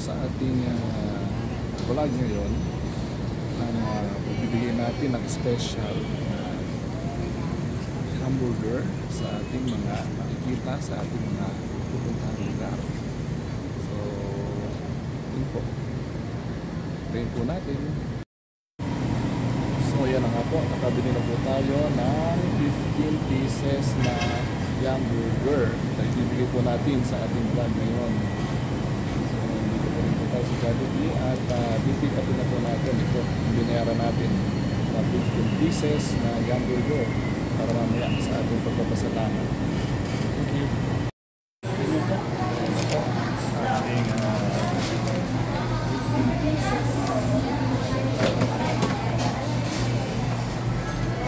sa ating vlog ngayon ang pagbibigay natin ng special hamburger sa ating mga makikita sa ating mga pupuntang lugar. So, yun po. Tayin po natin. So, yan na nga po. Nakabili na po tayo ng 15 pieces na hamburger na ibibigay po natin sa ating vlog ngayon. So, dito po rin po tayo sa Jollibee at bibig up na po natin ito. Binayaran natin na 15 pieces na hamburger para mamaya sa ating pagpapasalamat. Thank you. Ating 15 pieces.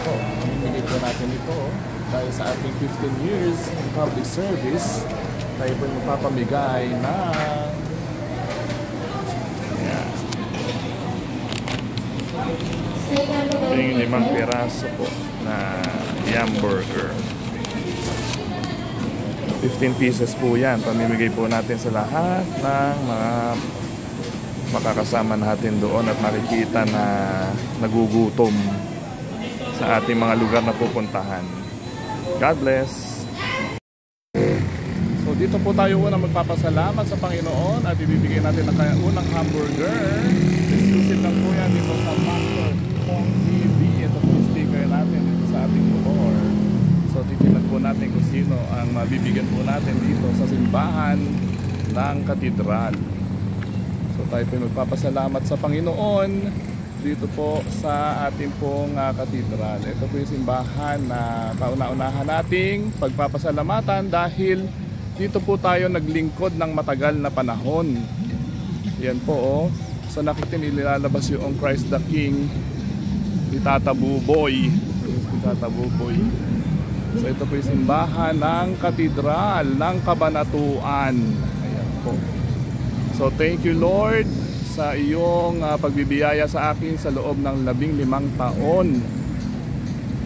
So, bibigay po natin ito dahil sa ating 15 years in public service. Tayo po yung magpapamigay na yung 5 piraso po na hamburger. 15 pieces po yan. Pamimigay po natin sa lahat ng mga makakasama natin doon at makikita na nagugutom sa ating mga lugar na pupuntahan. God bless! So dito po tayo unang magpapasalamat sa Panginoon at ibibigay natin ang unang hamburger. Exclusive lang po yan dito sa Master Ipong TV. Ito po yung sticker natin dito sa ating motor. So titignan po natin kung sino ang mabibigyan po natin dito sa simbahan ng katedral. So tayo po magpapasalamat sa Panginoon dito po sa ating pong katedral. Ito po yung simbahan na kauna-unahan nating pagpapasalamatan dahil dito po tayo naglingkod ng matagal na panahon. Yan po oh. So nakita nilalabas yung Christ the King ni Tata Buboy. Si Tata Buboy. So ito po yung simbahan ng katedral ng Kabanatuan. Ayan po. So thank you Lord sa iyong pagbibiyaya sa akin sa loob ng 15 taon.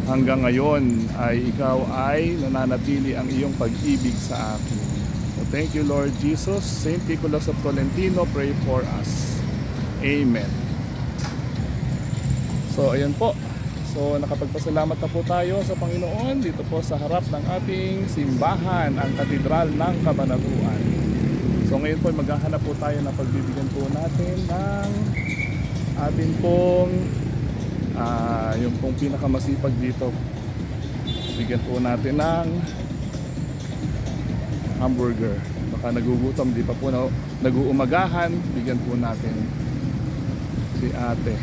Hanggang ngayon ay ikaw ay nananatili ang iyong pag-ibig sa akin. So thank you Lord Jesus. Saint Nicholas of Tolentino, pray for us. Amen. So ayan po. So nakapagpasalamat na po tayo sa Panginoon dito po sa harap ng ating simbahan, ang Katedral ng Kabanatuan. So ngayon po maghahanap po tayo na pagbibigyan po natin ng ating pong yung pong pinakamasipag dito. Bigyan po natin ng hamburger. Baka nagugutom, di pa po nag-uumagahan. Bigyan po natin si ate.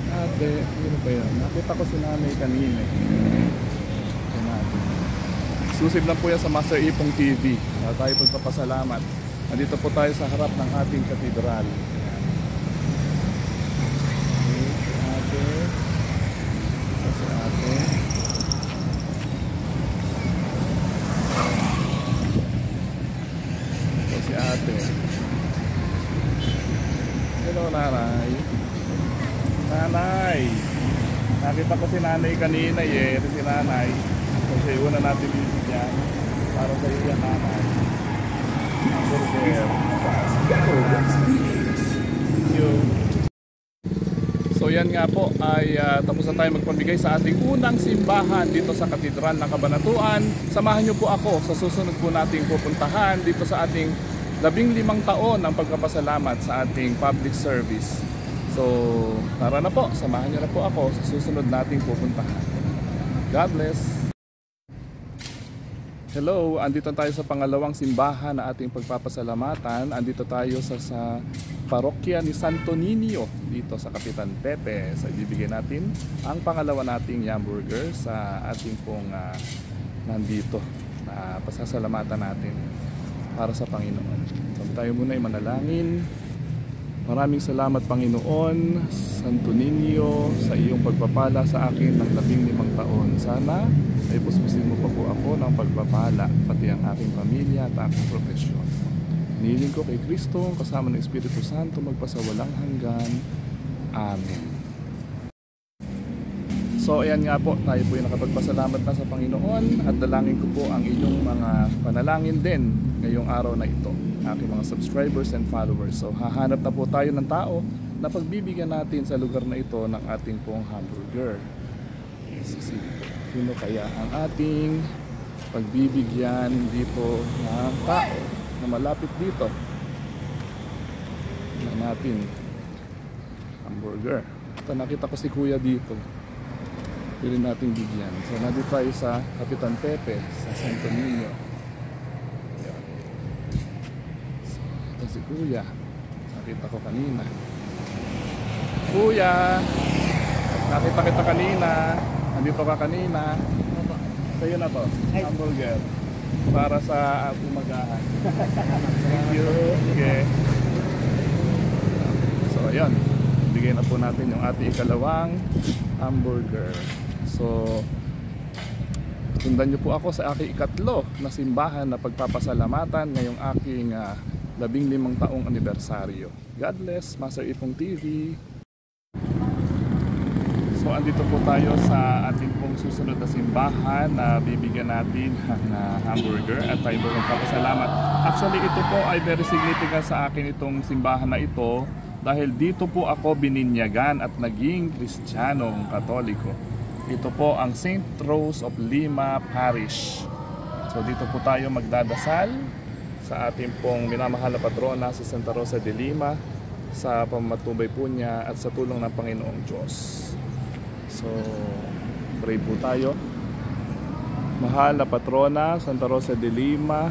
Ate, ano ba yan? Nakita ko si nanay kanina. Exclusive lang po yan sa Master Ipong TV. Tayo pagpapasalamat. Nandito po tayo sa harap ng ating katedral. Hello nanay. Nanay, nakita ko si nanay kanina eh. Si nanay kasi una natin bibigyan para sa iyo yan nanay. Thank you. So yan nga po ay tapos na tayo magpamigay sa ating unang simbahan dito sa Katedral ng Kabanatuan. Samahan niyo po ako sa susunod po nating pupuntahan dito sa ating 15 taon ng pagpapasalamat sa ating public service. So tara na po, samahan niyo na po ako sa susunod nating pupuntahan. God bless! Hello, andito tayo sa pangalawang simbahan na ating pagpapasalamatan. Andito tayo sa parokya ni Santo Niño dito sa Kapitan Pepe. So ibibigay natin ang pangalawa nating hamburger sa ating pong nandito na pasasalamatan natin para sa Panginoon. So tayo muna ay manalangin. Maraming salamat Panginoon, Santo Niño, sa iyong pagpapala sa akin ng 15 taon. Sana ay puspusin mo pa po ako ng pagpapala, pati ang aking pamilya at aking profesyon. Hinihiling ko kay Kristo, kasama ng Espiritu Santo, magpasawalang hanggan. Amen. So ayan nga po, tayo po yung nakapagpasalamat na sa Panginoon at dalangin ko po ang inyong mga panalangin din ngayong araw na ito, aking mga subscribers and followers. So hahanap na po tayo ng tao na pagbibigyan natin sa lugar na ito ng ating pong hamburger. Sino kaya ang ating pagbibigyan dito ng tao na malapit dito na natin hamburger? Ito, nakita ko si Kuya dito, pwede natin bigyan. So nandito tayo sa Kapitan Pepe sa Santo Niño. So, ito si Kuya, nakita ko kanina. Kuya, nakita kita kanina, nandito ka kanina. Sa'yo na to, hamburger para sa umagahan. Thank you. Okay. So ayan, bigyan na po natin yung ating ikalawang hamburger. So sundan nyo po ako sa aking ikatlo na simbahan na pagpapasalamatan ngayong aking 15 taong anibersaryo. God bless, Master Ipong TV. So andito po tayo sa ating pong susunod na simbahan na bibigyan natin ng hamburger at tayo po magpapasalamat. Actually ito po ay very significant sa akin, itong simbahan na ito, dahil dito po ako bininyagan at naging Kristiyanong Katoliko. Ito po ang St. Rose of Lima Parish. So dito po tayo magdadasal sa ating pong minamahal na patrona sa Santa Rosa de Lima, sa pamamatubay po niya at sa tulong ng Panginoong Diyos. So, pray po tayo. Mahal na patrona, Santa Rosa de Lima,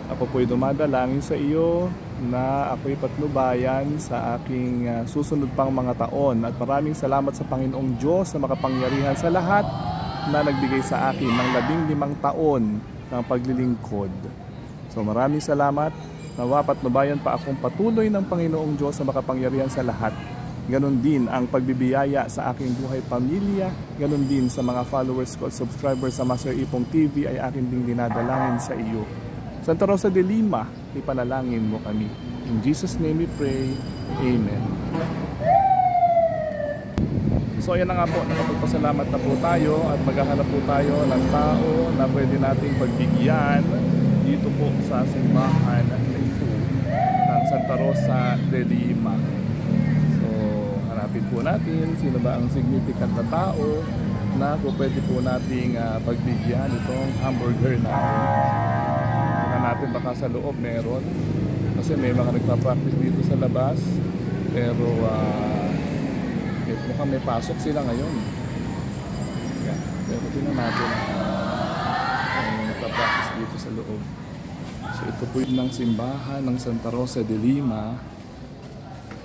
ako po'y dumadalangin sa iyo na ako'y patnubayan sa aking susunod pang mga taon. At maraming salamat sa Panginoong Diyos na makapangyarihan sa lahat na nagbigay sa akin ng 15 taon ng paglilingkod. So maraming salamat. Nawa patnubayan pa akong patuloy ng Panginoong Diyos na makapangyarihan sa lahat. Ganon din ang pagbibiyaya sa aking buhay pamilya. Ganon din sa mga followers ko at subscribers sa Master Ipong TV ay akin ding dinadalangin sa iyo. Santa Rosa de Lima, ipanalangin mo kami. In Jesus' name we pray. Amen. So ayan na nga po, nakapagpasalamat na po tayo at maghahanap po tayo ng tao na pwede nating pagbigyan dito po sa simbahan ng Santa Rosa de Lima. Hanapin po natin sino ba ang significant na tao na pwede po nating pagbigyan itong hamburger natin. Tingnan natin baka sa loob meron, kasi may mga nagpa-practice dito sa labas, pero mukhang may pasok sila ngayon. Yan. Pero tingnan natin ang nagpa-practice dito sa loob. So ito po yung simbahan ng Santa Rosa de Lima.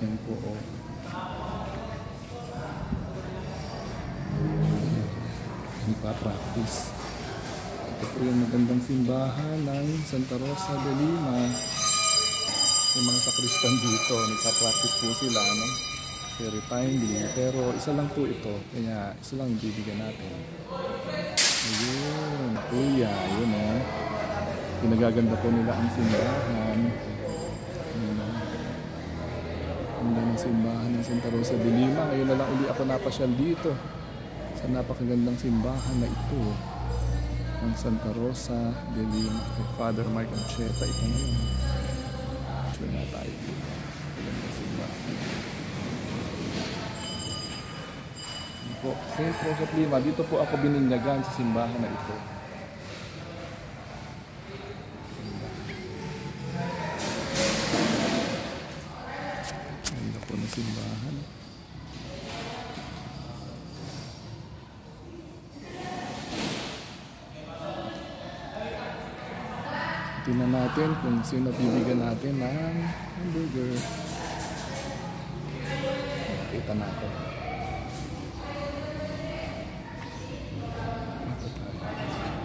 Yan po oh. Nagpa-practice. Ito po yung magandang simbahan ng Santa Rosa de Lima. Yung mga sakristan dito, nagpa-practice po sila, no? Very timely. Pero isa lang po ito, kaya isa lang yung bibigyan natin. Ayun, kuya, ayun oh. Pinagaganda po nila ang simbahan. Ayun oh. Ang ng simbahan ng Santa Rosa de Lima. Ngayon na lang uli ako napasyal dito sa napakagandang simbahan na ito ng Santa Rosa de Lima. Father Mark Ancheta ito ngayon. Sure na tayo dito. Magandang simbahan. Ito po, St. Rose of Lima. Dito po ako bininyagan sa simbahan na ito. Ganda po ng simbahan. Tingnan natin kung sino bibigyan natin ng hamburger. Kita natin.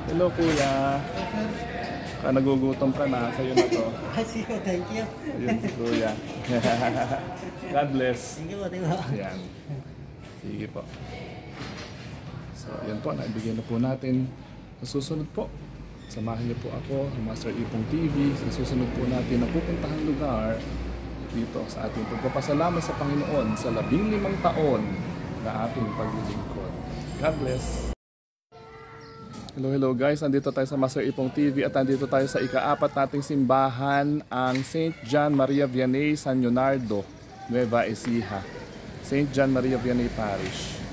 Hello kuya. Nagugutom ka na. Sa'yo na to. Thank you. Ayun si kuya. God bless. Thank you po. Ayan. Sige po. So yan po. Naibigyan na po natin. Sa susunod po, samahan niyo po ako, Master Ipong TV, sa susunod po natin na pupuntahang lugar dito sa ating pagpapasalamat sa Panginoon sa 15 taon na ating paglilingkod. God bless. Hello guys, andito tayo sa Master Ipong TV at andito tayo sa ika-4 nating simbahan, ang St. John Maria Vianney San Leonardo, Nueva Ecija. St. John Maria Vianney Parish.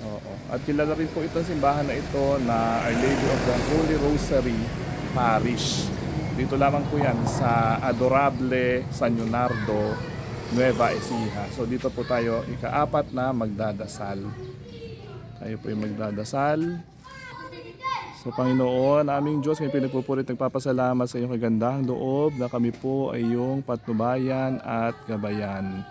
Oo. At kilala rin po itong simbahan na ito na Our Lady of the Holy Rosary Parish. Dito lamang po yan sa Adorable San Leonardo, Nueva Ecija. So dito po tayo ika-4 na magdadasal. Tayo po yung magdadasal. So Panginoon, aming Diyos, kami pinagpupurit nagpapasalamat sa iyong kagandahang loob na kami po ay iyong patnubayan at gabayan.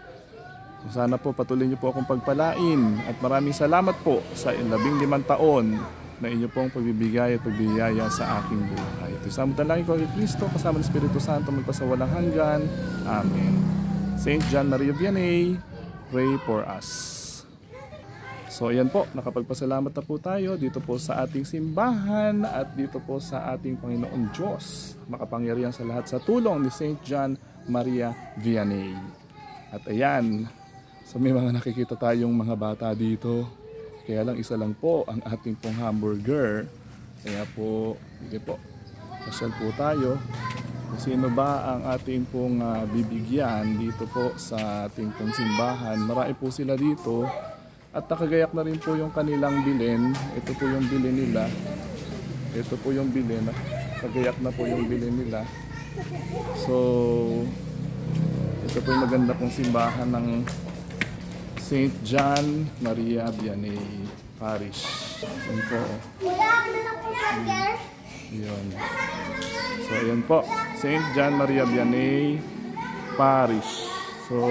So sana po patuloy niyo po akong pagpalain at maraming salamat po sa 15 taon na inyo pong pagbibigay at pagbiyaya sa aking buhay. Ito sa dalangin ko kay Kristo kasama ng Espiritu Santo magpasawalang hanggan. Amen. St. John Maria Vianney, pray for us. So ayan po, nakapagpasalamat na po tayo dito po sa ating simbahan at dito po sa ating Panginoon Diyos. Makapangyarihan sa lahat sa tulong ni St. John Maria Vianney. At ayan, so may mga nakikita tayong mga bata dito. Kaya lang isa lang po ang ating pong hamburger. Kaya po, hindi po, pasyal po tayo. Kung sino ba ang ating pong bibigyan dito po sa ating pong simbahan. Marami po sila dito. At nakagayak na rin po yung kanilang bilin. Ito po yung bilin nila. Ito po yung bilin. Kagayak na po yung bilin nila. So, ito po yung maganda pong simbahan ng St. John Maria Vianney Parish. Yan po. Yun. So, ayan po. St. John Maria Vianney Parish. So,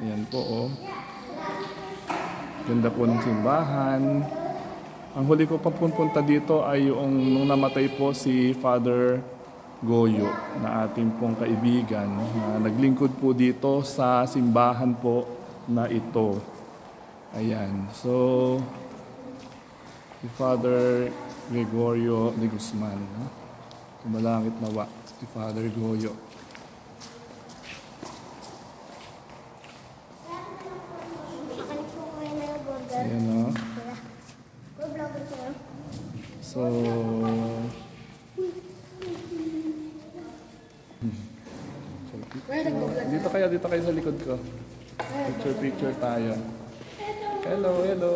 ayan po oh. Ganda po ng simbahan. Ang huli ko pa punta dito ay yung nung namatay po si Father Goyo na ating pong kaibigan na naglingkod po dito sa simbahan po na ito. Ayan. So, si Father Gregorio de Guzman. Kumalangit nawa si Father Goyo. Ayan o. So, dito kayo sa likod ko. Picture tayo. Hello. Hello.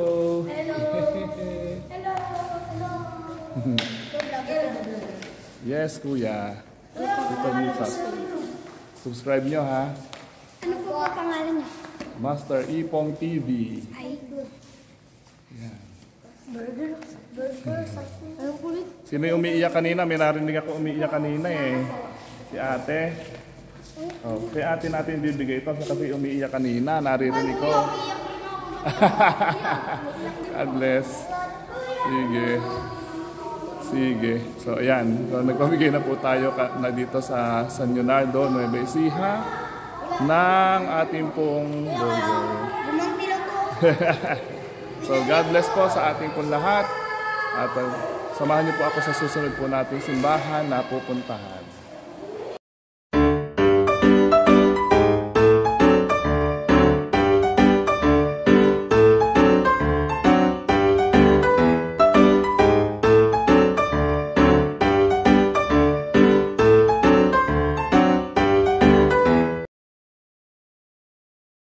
Yes, kuya. Dito. Subscribe nyo ha. Ano po ang pangalan niya? Master Ipong TV. Ay, good. Yan. Burger. Anong kulit? Sino yung umiiyak kanina? May narinig ako umiiyak kanina eh. Si ate. Oh, kay ate natin bibigay ito kasi umiiyak kanina. Naririnig ko. God bless. Sige. So ayan. So, nagpamigay na po tayo na dito sa San Leonardo, Nueva Ecija ng ating pong burger. So God bless po sa ating pong lahat at samahan niyo po ako sa susunod po nating simbahan na pupuntahan.